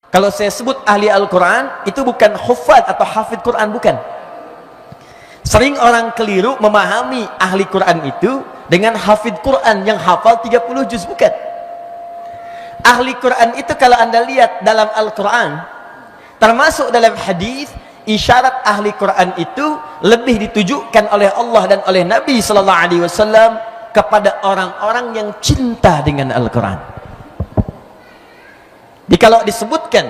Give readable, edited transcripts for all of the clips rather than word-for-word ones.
Kalau saya sebut ahli Al-Quran, itu bukan hufad atau hafid Quran, bukan. Sering orang keliru memahami ahli Quran itu dengan hafid Quran yang hafal 30 juz, bukan. Ahli Quran itu kalau anda lihat dalam Al-Quran, termasuk dalam hadis, isyarat ahli Quran itu lebih ditujukan oleh Allah dan oleh Nabi SAW kepada orang-orang yang cinta dengan Al-Quran. Kalau disebutkan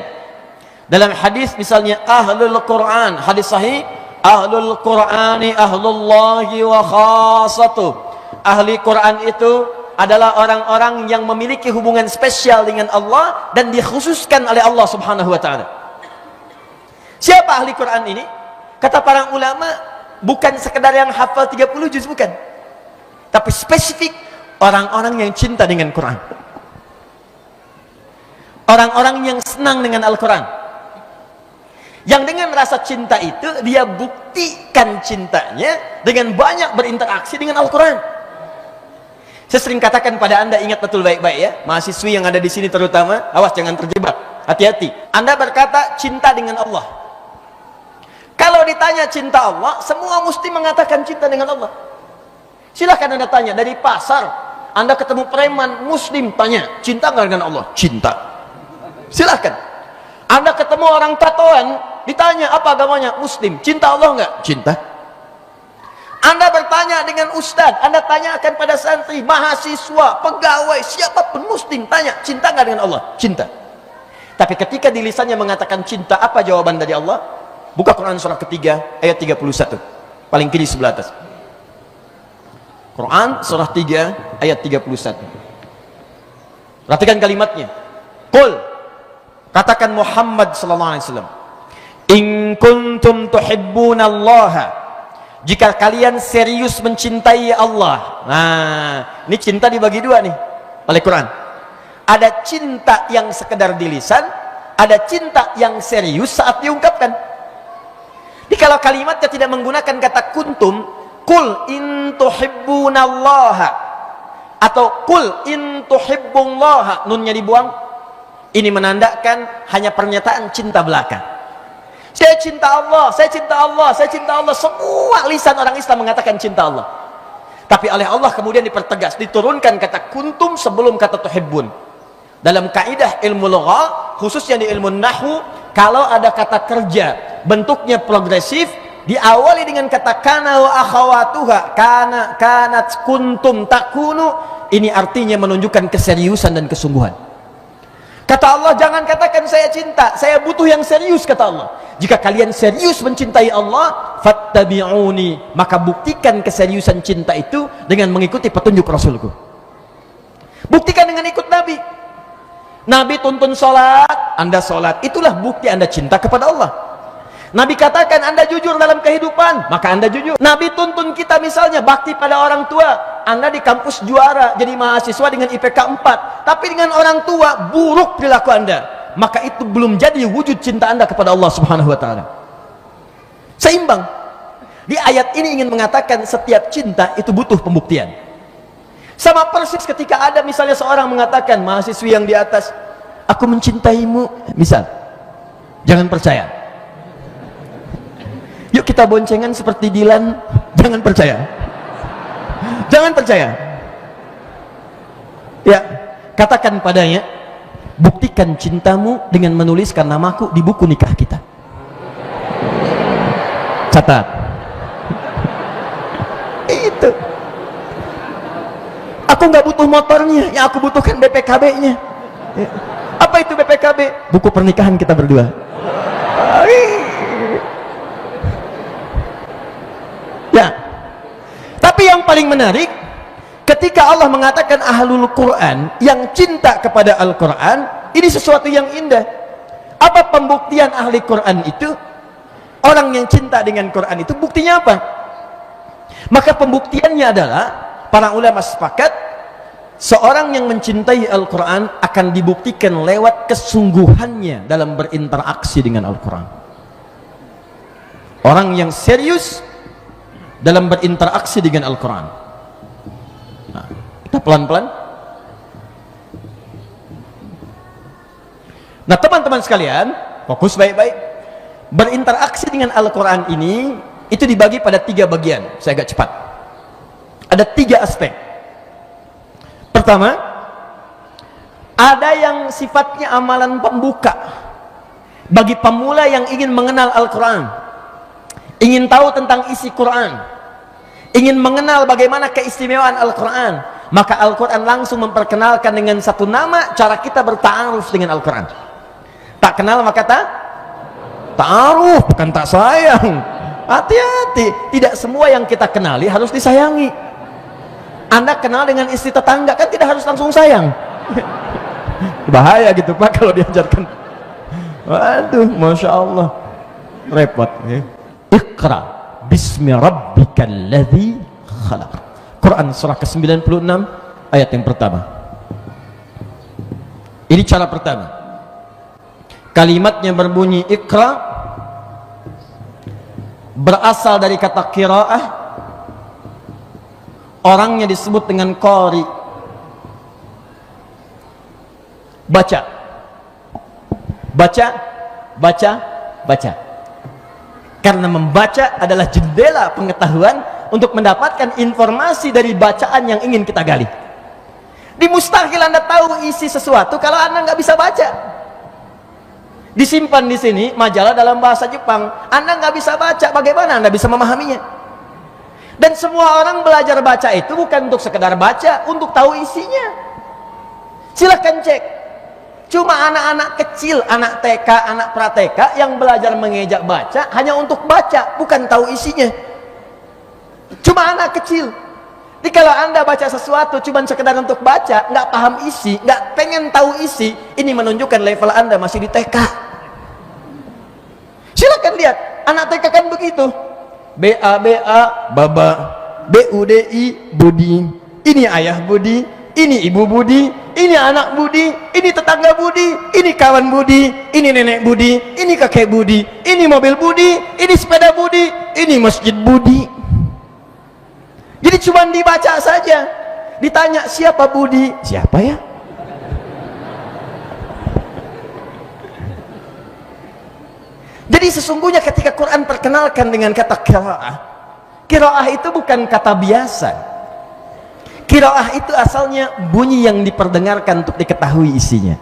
dalam hadis misalnya ahlul Quran, hadis sahih, ahlul Qurani ahlullahi wa khasatuh, ahli Quran itu adalah orang-orang yang memiliki hubungan spesial dengan Allah dan dikhususkan oleh Allah subhanahu wa ta'ala. Siapa ahli Quran ini? Kata para ulama, bukan sekedar yang hafal 30 juz, bukan, tapi spesifik orang-orang yang cinta dengan Quran, orang-orang yang senang dengan Al-Quran, yang dengan rasa cinta itu dia buktikan cintanya dengan banyak berinteraksi dengan Al-Quran. Saya sering katakan pada anda, ingat betul baik-baik ya, mahasiswi yang ada di sini terutama, awas jangan terjebak, hati-hati. Anda berkata cinta dengan Allah, kalau ditanya cinta Allah, semua mesti mengatakan cinta dengan Allah. Silahkan anda tanya, dari pasar anda ketemu preman muslim, tanya cinta nggak dengan Allah? Cinta. Silahkan. Anda ketemu orang tatoan, ditanya apa agamanya? Muslim. Cinta Allah nggak? Cinta. Anda bertanya dengan ustadz, anda tanyakan pada santri, mahasiswa, pegawai, siapapun muslim, tanya cinta nggak dengan Allah? Cinta. Tapi ketika di lisannya mengatakan cinta, apa jawaban dari Allah? Buka Quran surah ketiga ayat 31, paling kiri sebelah atas. Quran surah 3 ayat 31. Perhatikan kalimatnya. Qul, katakan Muhammad sallallahu alaihi wasallam, in kuntum tuhibbunallaha, jika kalian serius mencintai Allah. Nah, ini cinta dibagi dua nih oleh Quran. Ada cinta yang sekedar di lisan, ada cinta yang serius saat diungkapkan. Jadi kalau kalimatnya tidak menggunakan kata kuntum, kul in tuhibbunallaha, atau kul in tuhibbullaha, nunnya dibuang, ini menandakan hanya pernyataan cinta belaka. Saya cinta Allah, saya cinta Allah, saya cinta Allah. Semua lisan orang Islam mengatakan cinta Allah. Tapi oleh Allah kemudian dipertegas, diturunkan kata kuntum sebelum kata tuhibbun. Dalam kaidah ilmu lugha, khususnya di ilmu nahwu, kalau ada kata kerja bentuknya progresif, diawali dengan kata kana wa akhawatuha, kana, kanat, kuntum, takunu, ini artinya menunjukkan keseriusan dan kesungguhan. Kata Allah, jangan katakan saya cinta, saya butuh yang serius, kata Allah. Jika kalian serius mencintai Allah, fattabi'uni, maka buktikan keseriusan cinta itu dengan mengikuti petunjuk Rasulku. Buktikan dengan ikut Nabi. Nabi tuntun sholat, anda sholat, itulah bukti anda cinta kepada Allah. Nabi katakan anda jujur dalam kehidupan, maka anda jujur. Nabi tuntun kita misalnya bakti pada orang tua. Anda di kampus juara jadi mahasiswa dengan IPK 4, tapi dengan orang tua buruk perilaku anda, maka itu belum jadi wujud cinta anda kepada Allah subhanahu wa ta'ala. Seimbang. Di ayat ini ingin mengatakan setiap cinta itu butuh pembuktian. Sama persis ketika ada misalnya seorang mengatakan, mahasiswi yang di atas, aku mencintaimu, misal, jangan percaya. Yuk kita boncengan seperti Dilan, jangan percaya. Jangan percaya. Ya, katakan padanya, buktikan cintamu dengan menuliskan namaku di buku nikah kita. Catat. Itu. Aku nggak butuh motornya, yang aku butuhkan BPKB-nya. Apa itu BPKB? Buku pernikahan kita berdua. Ya. Tapi yang paling menarik, ketika Allah mengatakan ahlul Quran, yang cinta kepada Al-Quran, ini sesuatu yang indah. Apa pembuktian ahli Quran itu? Orang yang cinta dengan Quran itu buktinya apa? Maka pembuktiannya adalah, para ulama sepakat, seorang yang mencintai Al-Quran akan dibuktikan lewat kesungguhannya dalam berinteraksi dengan Al-Quran. Orang yang serius dalam berinteraksi dengan Al-Quran. Nah, kita pelan-pelan. Nah teman-teman sekalian, fokus baik-baik. Berinteraksi dengan Al-Quran ini, itu dibagi pada 3 bagian. Saya agak cepat. Ada 3 aspek. Pertama, ada yang sifatnya amalan pembuka bagi pemula yang ingin mengenal Al-Quran, ingin tahu tentang isi Quran, ingin mengenal bagaimana keistimewaan Al-Quran. Maka Al-Quran langsung memperkenalkan dengan satu nama cara kita berta'aruf dengan Al-Quran. Tak kenal maka ta'aruf, bukan tak sayang. Hati-hati, tidak semua yang kita kenali harus disayangi. Anda kenal dengan istri tetangga kan tidak harus langsung sayang. Bahaya gitu Pak kalau diajarkan. Waduh, Masya Allah, repot ya. Iqra bismi rabbikal ladzi khalaq. Quran surah ke-96 ayat yang pertama. Ini cara pertama. Kalimatnya berbunyi Iqra, berasal dari kata qiraah. Orangnya disebut dengan qari, baca, baca, baca, baca. Karena membaca adalah jendela pengetahuan untuk mendapatkan informasi dari bacaan yang ingin kita gali. Mustahil Anda tahu isi sesuatu kalau Anda nggak bisa baca. Disimpan di sini majalah dalam bahasa Jepang, Anda nggak bisa baca, bagaimana Anda bisa memahaminya? Dan semua orang belajar baca itu bukan untuk sekedar baca, untuk tahu isinya. Silahkan cek. Cuma anak-anak kecil, anak TK, anak pra-TK yang belajar mengejak baca hanya untuk baca, bukan tahu isinya. Cuma anak kecil. Jadi kalau Anda baca sesuatu cuma sekedar untuk baca, nggak paham isi, nggak pengen tahu isi, ini menunjukkan level Anda masih di TK. Silahkan lihat, anak TK kan begitu. BA baba, BUDI budi, ini ayah budi, ini ibu budi, ini anak budi, ini tetangga budi, ini kawan budi, ini nenek budi, ini kakek budi, ini mobil budi, ini sepeda budi, ini masjid budi. Jadi cuma dibaca saja. Ditanya siapa budi, siapa ya? Jadi sesungguhnya ketika Quran perkenalkan dengan kata qiraah, qiraah itu bukan kata biasa. Qiraah itu asalnya bunyi yang diperdengarkan untuk diketahui isinya.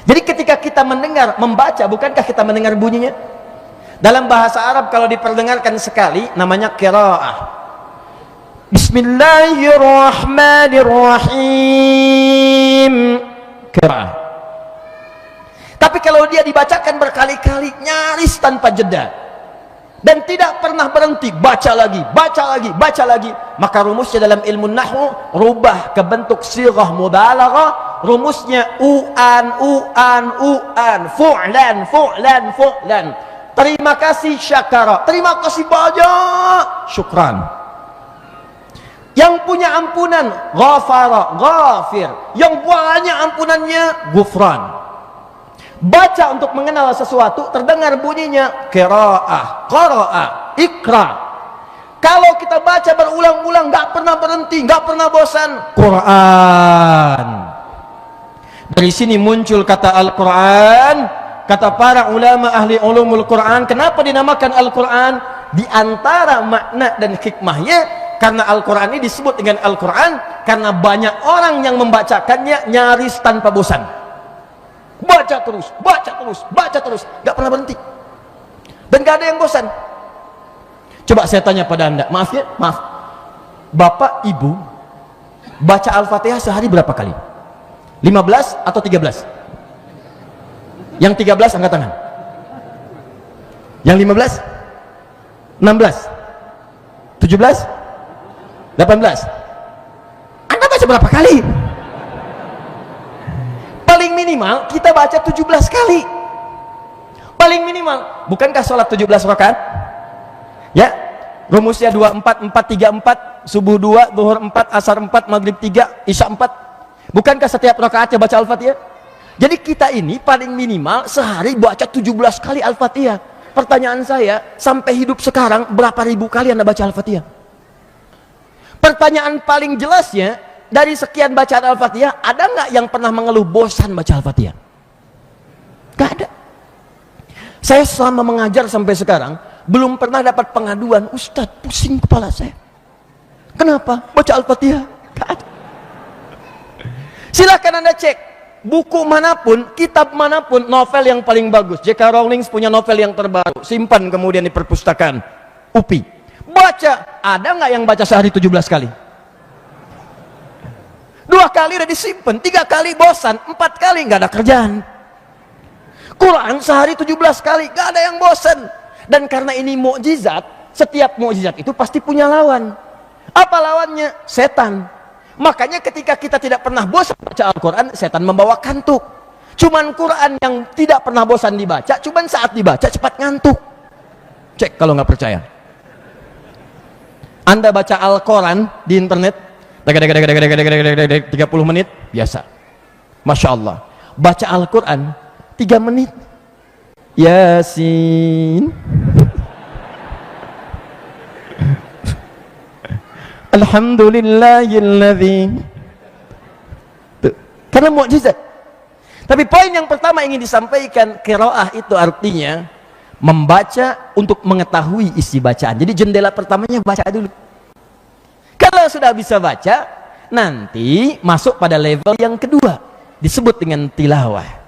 Jadi ketika kita mendengar, membaca, bukankah kita mendengar bunyinya? Dalam bahasa Arab kalau diperdengarkan sekali namanya qiraah. Bismillahirrahmanirrahim. Qiraah. Tapi kalau dia dibacakan berkali-kali, nyaris tanpa jeda, dan tidak pernah berhenti, baca lagi, baca lagi, baca lagi, maka rumusnya dalam ilmu nahwu rubah ke bentuk sighah mubalaghah. Rumusnya u'an, u'an, u'an, fu'lan, fu'lan, fu'lan. Terima kasih syakara, terima kasih banyak, syukran. Yang punya ampunan, ghafara, ghafir. Yang banyak ampunannya, gufran. Baca untuk mengenal sesuatu, terdengar bunyinya qiraah, qara'a, ikra. Kalau kita baca berulang-ulang, nggak pernah berhenti, nggak pernah bosan, Quran. Dari sini muncul kata Al-Quran. Kata para ulama ahli ulumul Quran, kenapa dinamakan Al-Quran? Di antara makna dan hikmahnya, karena Al-Quran ini disebut dengan Al-Quran karena banyak orang yang membacakannya nyaris tanpa bosan. Baca terus, baca terus, baca terus, gak pernah berhenti, dan gak ada yang bosan. Coba saya tanya pada Anda, maaf ya, maaf, Bapak Ibu baca Al-Fatihah sehari berapa kali? 15 atau 13? Yang 13 angkat tangan. Yang 15? 16? 17? 18? Anda baca berapa kali? Paling minimal kita baca 17 kali. Paling minimal. Bukankah sholat 17 rakaat? Ya, rumusnya 24, 4, 3, 4, subuh 2, zuhur 4, asar 4, maghrib 3, isya 4. Bukankah setiap rakaatnya baca Al-Fatihah? Jadi kita ini paling minimal sehari baca 17 kali Al-Fatihah. Pertanyaan saya, sampai hidup sekarang berapa ribu kali Anda baca Al-Fatihah? Pertanyaan paling jelasnya, dari sekian bacaan Al-Fatihah, ada nggak yang pernah mengeluh bosan baca Al-Fatihah? Saya selama mengajar sampai sekarang belum pernah dapat pengaduan, Ustadz pusing kepala saya. Kenapa? Baca Al-Fatihah. Silahkan Anda cek buku manapun, kitab manapun, novel yang paling bagus. J.K. Rowling punya novel yang terbaru, simpan kemudian di perpustakaan UPI. Baca, ada nggak yang baca sehari 17 kali? 2 kali udah disimpan, 3 kali bosan, 4 kali nggak ada kerjaan. Quran sehari 17 kali, nggak ada yang bosan. Dan karena ini mukjizat, setiap mukjizat itu pasti punya lawan. Apa lawannya? Setan. Makanya ketika kita tidak pernah bosan baca Al-Quran, setan membawa kantuk. Cuman Quran yang tidak pernah bosan dibaca, cuman saat dibaca cepat ngantuk. Cek kalau nggak percaya. Anda baca Al-Quran di internet 30 menit biasa, Masya Allah. Baca Al-Quran 3 menit Yasin Alhamdulillahilladzi. Karena mukjizat. Tapi poin yang pertama ingin disampaikan, qiraah itu artinya membaca untuk mengetahui isi bacaan. Jadi jendela pertamanya baca dulu. Kalau sudah bisa baca, nanti masuk pada level yang kedua, disebut dengan tilawah.